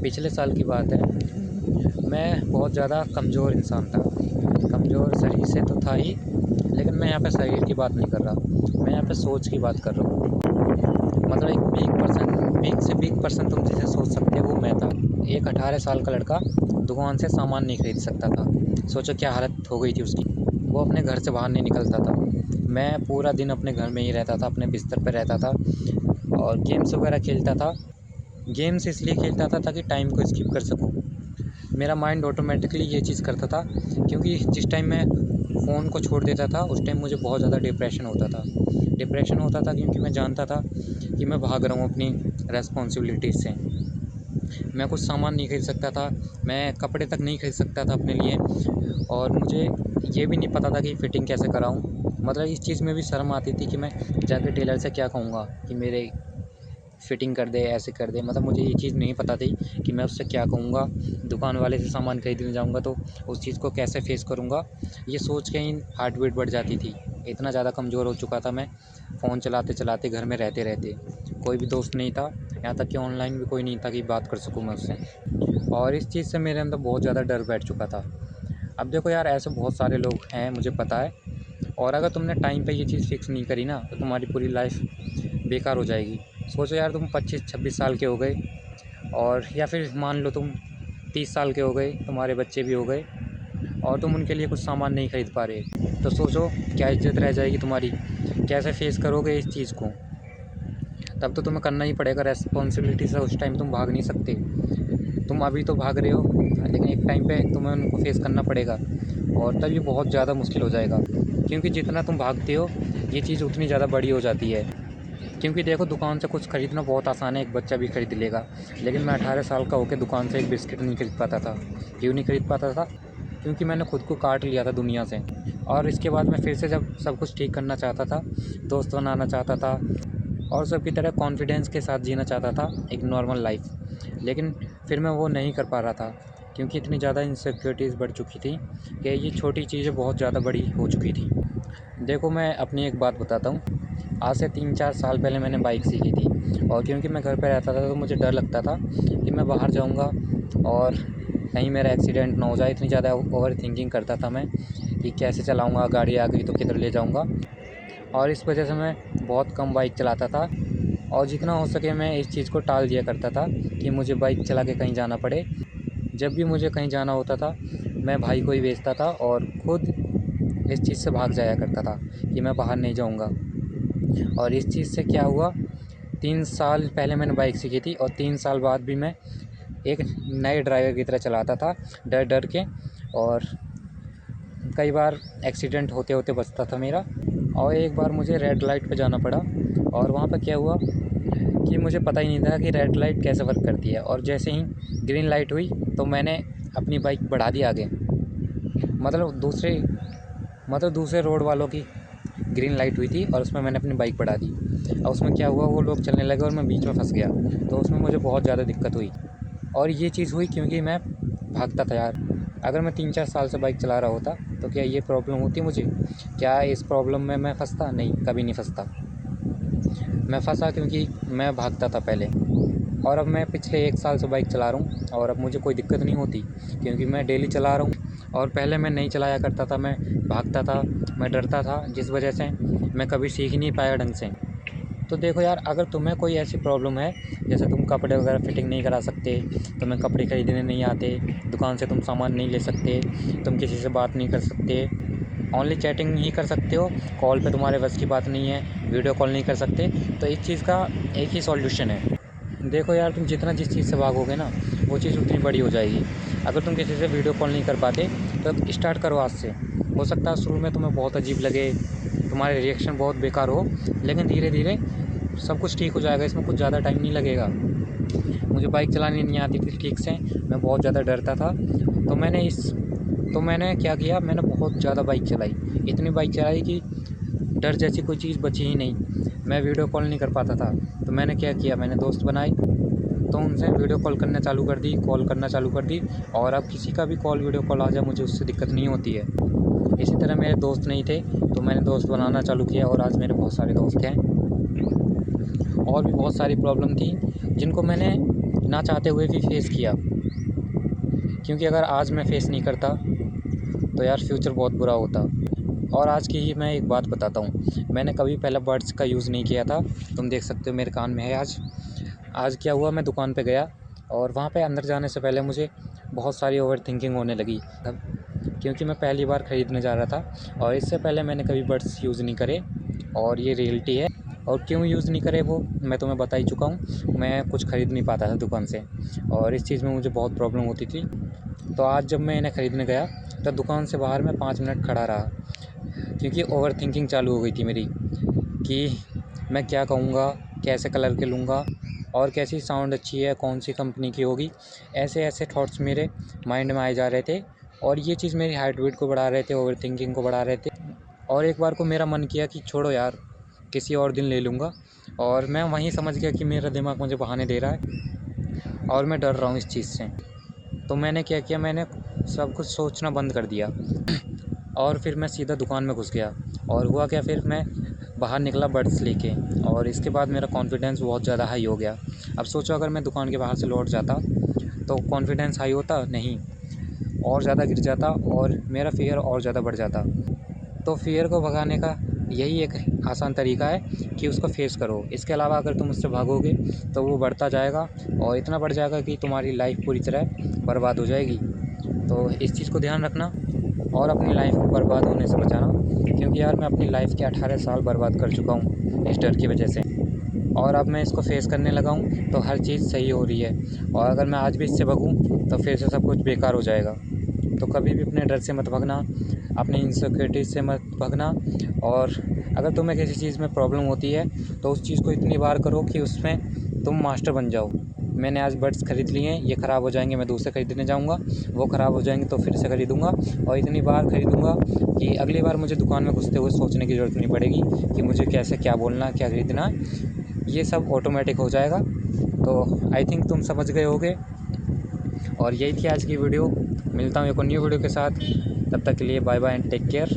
पिछले साल की बात है। मैं बहुत ज़्यादा कमज़ोर इंसान था। कमज़ोर शरीर से तो था ही, लेकिन मैं यहाँ पे शरीर की बात नहीं कर रहा, मैं यहाँ पे सोच की बात कर रहा हूँ। मतलब एक वीक से वीक पर्सन तुम जिसे सोच सकते हो वो मैं था। एक 18 साल का लड़का दुकान से सामान नहीं खरीद सकता था। सोचो क्या हालत हो गई थी उसकी। वो अपने घर से बाहर नहीं निकलता था। मैं पूरा दिन अपने घर में ही रहता था, अपने बिस्तर पर रहता था और गेम्स वगैरह खेलता था। गेम्स इसलिए खेलता था ताकि टाइम को स्किप कर सकूँ। मेरा माइंड ऑटोमेटिकली ये चीज़ करता था, क्योंकि जिस टाइम मैं फ़ोन को छोड़ देता था उस टाइम मुझे बहुत ज़्यादा डिप्रेशन होता था। डिप्रेशन होता था क्योंकि मैं जानता था कि मैं भाग रहा हूँ अपनी रेस्पॉन्सिबिलिटीज़ से। मैं कुछ सामान नहीं खरीद सकता था, मैं कपड़े तक नहीं खरीद सकता था अपने लिए, और मुझे ये भी नहीं पता था कि फ़िटिंग कैसे कराऊँ। मतलब इस चीज़ में भी शर्म आती थी कि मैं जाके टेलर से क्या कहूँगा कि मेरे फ़िटिंग कर दे, ऐसे कर दे। मतलब मुझे ये चीज़ नहीं पता थी कि मैं उससे क्या कहूँगा। दुकान वाले से सामान खरीदने जाऊँगा तो उस चीज़ को कैसे फ़ेस करूँगा, ये सोच के ही हार्ट बीट बढ़ जाती थी। इतना ज़्यादा कमज़ोर हो चुका था मैं, फ़ोन चलाते-चलाते, घर में रहते-रहते। कोई भी दोस्त नहीं था, यहाँ तक कि ऑनलाइन भी कोई नहीं था कि बात कर सकूँ मैं उससे। और इस चीज़ से मेरे अंदर बहुत ज़्यादा डर बैठ चुका था। अब देखो यार, ऐसे बहुत सारे लोग हैं, मुझे पता है, और अगर तुमने टाइम पे ये चीज़ फ़िक्स नहीं करी ना तो तुम्हारी पूरी लाइफ़ बेकार हो जाएगी। सोचो यार, तुम 25-26 साल के हो गए, और या फिर मान लो तुम 30 साल के हो गए, तुम्हारे बच्चे भी हो गए और तुम उनके लिए कुछ सामान नहीं खरीद पा रहे, तो सोचो क्या इज़्ज़त रह जाएगी तुम्हारी, कैसे फ़ेस करोगे इस चीज़ को। तब तो तुम्हें करना ही पड़ेगा रेस्पॉन्सिबिलिटी से, उस टाइम तुम भाग नहीं सकते। तुम अभी तो भाग रहे हो, लेकिन एक टाइम पे तुम्हें उनको फ़ेस करना पड़ेगा, और तब ये बहुत ज़्यादा मुश्किल हो जाएगा, क्योंकि जितना तुम भागते हो ये चीज़ उतनी ज़्यादा बड़ी हो जाती है। क्योंकि देखो, दुकान से कुछ खरीदना बहुत आसान है, एक बच्चा भी खरीद लेगा, लेकिन मैं 18 साल का होकर दुकान से एक बिस्किट नहीं खरीद पाता था। क्यों नहीं खरीद पाता था? क्योंकि मैंने खुद को काट लिया था दुनिया से। और इसके बाद मैं फिर से जब सब कुछ ठीक करना चाहता था, दोस्त बनाना चाहता था और सबकी तरह कॉन्फिडेंस के साथ जीना चाहता था एक नॉर्मल लाइफ, लेकिन फिर मैं वो नहीं कर पा रहा था, क्योंकि इतनी ज़्यादा इनसिक्योरिटीज़ बढ़ चुकी थी कि ये छोटी चीज़ें बहुत ज़्यादा बड़ी हो चुकी थी। देखो, मैं अपनी एक बात बताता हूँ। आज से 3-4 साल पहले मैंने बाइक सीखी थी, और क्योंकि मैं घर पे रहता था तो मुझे डर लगता था कि मैं बाहर जाऊँगा और कहीं मेरा एक्सीडेंट ना हो जाए। इतनी ज़्यादा ओवर थिंकिंग करता था मैं कि कैसे चलाऊँगा, गाड़ी आ गई तो किधर ले जाऊँगा, और इस वजह से मैं बहुत कम बाइक चलाता था। और जितना हो सके मैं इस चीज़ को टाल दिया करता था कि मुझे बाइक चला के कहीं जाना पड़े। जब भी मुझे कहीं जाना होता था, मैं भाई को ही भेजता था और खुद इस चीज़ से भाग जाया करता था कि मैं बाहर नहीं जाऊँगा। और इस चीज़ से क्या हुआ, 3 साल पहले मैंने बाइक सीखी थी और 3 साल बाद भी मैं एक नए ड्राइवर की तरह चलाता था, डर के, और कई बार एक्सीडेंट होते होते बचता था मेरा। और एक बार मुझे रेड लाइट पे जाना पड़ा, और वहाँ पे क्या हुआ कि मुझे पता ही नहीं था कि रेड लाइट कैसे वर्क करती है, और जैसे ही ग्रीन लाइट हुई तो मैंने अपनी बाइक बढ़ा दी आगे। मतलब दूसरे रोड वालों की ग्रीन लाइट हुई थी और उसमें मैंने अपनी बाइक बढ़ा दी, और उसमें क्या हुआ, वो लोग चलने लगे और मैं बीच में फंस गया, तो उसमें मुझे बहुत ज़्यादा दिक्कत हुई। और ये चीज़ हुई क्योंकि मैं भागता था यार। अगर मैं 3-4 साल से बाइक चला रहा होता तो क्या ये प्रॉब्लम होती मुझे? क्या इस प्रॉब्लम में मैं फंसता? नहीं, कभी नहीं फंसता। मैं फंसा क्योंकि मैं भागता था पहले, और अब मैं पिछले 1 साल से बाइक चला रहा हूँ और अब मुझे कोई दिक्कत नहीं होती, क्योंकि मैं डेली चला रहा हूँ। और पहले मैं नहीं चलाया करता था, मैं भागता था, मैं डरता था, जिस वजह से मैं कभी सीख ही नहीं पाया ढंग से। तो देखो यार, अगर तुम्हें कोई ऐसी प्रॉब्लम है, जैसे तुम कपड़े वगैरह फिटिंग नहीं करा सकते, तुम्हें कपड़े ख़रीदने नहीं आते, दुकान से तुम सामान नहीं ले सकते, तुम किसी से बात नहीं कर सकते, ओनली चैटिंग ही कर सकते हो, कॉल पे तुम्हारे बस की बात नहीं है, वीडियो कॉल नहीं कर सकते, तो इस चीज़ का एक ही सॉल्यूशन है। देखो यार, तुम जितना जिस चीज़ से भागोगे ना, वो चीज़ उतनी बड़ी हो जाएगी। अगर तुम किसी से वीडियो कॉल नहीं कर पाते तो स्टार्ट करो आज से। हो सकता है शुरू में तुम्हें बहुत अजीब लगे, तुम्हारे रिएक्शन बहुत बेकार हो, लेकिन धीरे धीरे सब कुछ ठीक हो जाएगा, इसमें कुछ ज़्यादा टाइम नहीं लगेगा। मुझे बाइक चलानी नहीं आती थी ठीक से, मैं बहुत ज़्यादा डरता था, तो मैंने क्या किया, मैंने बहुत ज़्यादा बाइक चलाई। इतनी बाइक चलाई कि डर जैसी कोई चीज़ बची ही नहीं। मैं वीडियो कॉल नहीं कर पाता था, तो मैंने क्या किया, मैंने दोस्त बनाए, तो उनसे वीडियो कॉल करना चालू कर दी, कॉल करना चालू कर दी, और अब किसी का भी कॉल वीडियो कॉल आ जाए मुझे उससे दिक्कत नहीं होती है। इसी तरह मेरे दोस्त नहीं थे तो मैंने दोस्त बनाना चालू किया, और आज मेरे बहुत सारे दोस्त हैं। और भी बहुत सारी प्रॉब्लम थी जिनको मैंने ना चाहते हुए भी फेस किया, क्योंकि अगर आज मैं फेस नहीं करता तो यार फ्यूचर बहुत बुरा होता। और आज की ही मैं एक बात बताता हूँ, मैंने कभी पहले बड्स का यूज़ नहीं किया था। तुम देख सकते हो मेरे कान में है आज क्या हुआ, मैं दुकान पे गया और वहाँ पे अंदर जाने से पहले मुझे बहुत सारी ओवर थिंकिंग होने लगी तब, क्योंकि मैं पहली बार ख़रीदने जा रहा था और इससे पहले मैंने कभी बड्स यूज़ नहीं करे और ये रियलिटी है। और क्यों यूज़ नहीं करे वो मैं तुम्हें बता ही चुका हूँ। मैं कुछ ख़रीद नहीं पाता था दुकान से और इस चीज़ में मुझे बहुत प्रॉब्लम होती थी। तो आज जब मैं इन्हें ख़रीदने गया तो दुकान से बाहर मैं 5 मिनट खड़ा रहा, क्योंकि ओवर थिंकिंग चालू हो गई थी मेरी कि मैं क्या कहूँगा, कैसे कलर के लूँगा और कैसी साउंड अच्छी है, कौन सी कंपनी की होगी। ऐसे ऐसे थॉट्स मेरे माइंड में आए जा रहे थे और ये चीज़ मेरी हार्ट बीट को बढ़ा रहे थे, ओवर थिंकिंग को बढ़ा रहे थे। और एक बार को मेरा मन किया कि छोड़ो यार, किसी और दिन ले लूँगा। और मैं वहीं समझ गया कि मेरा दिमाग मुझे बहाने दे रहा है और मैं डर रहा हूँ इस चीज़ से। तो मैंने क्या किया, मैंने सब कुछ सोचना बंद कर दिया और फिर मैं सीधा दुकान में घुस गया। और हुआ क्या, फिर मैं बाहर निकला बड्स लेके और इसके बाद मेरा कॉन्फिडेंस बहुत ज़्यादा हाई हो गया। अब सोचो अगर मैं दुकान के बाहर से लौट जाता तो कॉन्फिडेंस हाई होता नहीं, और ज़्यादा गिर जाता और मेरा फ़ियर और ज़्यादा बढ़ जाता। तो फ़ियर को भगाने का यही एक आसान तरीका है कि उसको फेस करो। इसके अलावा अगर तुम उससे भागोगे तो वो बढ़ता जाएगा और इतना बढ़ जाएगा कि तुम्हारी लाइफ पूरी तरह बर्बाद हो जाएगी। तो इस चीज़ को ध्यान रखना और अपनी लाइफ को बर्बाद होने से बचाना, क्योंकि यार मैं अपनी लाइफ के 18 साल बर्बाद कर चुका हूँ इस डर की वजह से। और अब मैं इसको फेस करने लगा हूँ तो हर चीज़ सही हो रही है। और अगर मैं आज भी इससे भागूँ तो फिर से सब कुछ बेकार हो जाएगा। तो कभी भी अपने डर से मत भागना, अपनी इनसिक्योरिटीज़ से मत भागना। और अगर तुम्हें किसी चीज़ में प्रॉब्लम होती है तो उस चीज़ को इतनी बार करो कि उसमें तुम मास्टर बन जाओ। मैंने आज बड्स ख़रीद लिए हैं, ये ख़राब हो जाएंगे मैं दूसरे ख़रीदने जाऊंगा, वो ख़राब हो जाएंगे तो फिर से ख़रीदूँगा और इतनी बार ख़रीदूँगा कि अगली बार मुझे दुकान में घुसते हुए सोचने की ज़रूरत नहीं पड़ेगी कि मुझे कैसे क्या बोलना, क्या ख़रीदना। ये सब ऑटोमेटिक हो जाएगा। तो आई थिंक तुम समझ गए होगे। और यही थी आज की वीडियो। मिलता हूँ एक और न्यू वीडियो के साथ, तब तक के लिए bye bye and take care.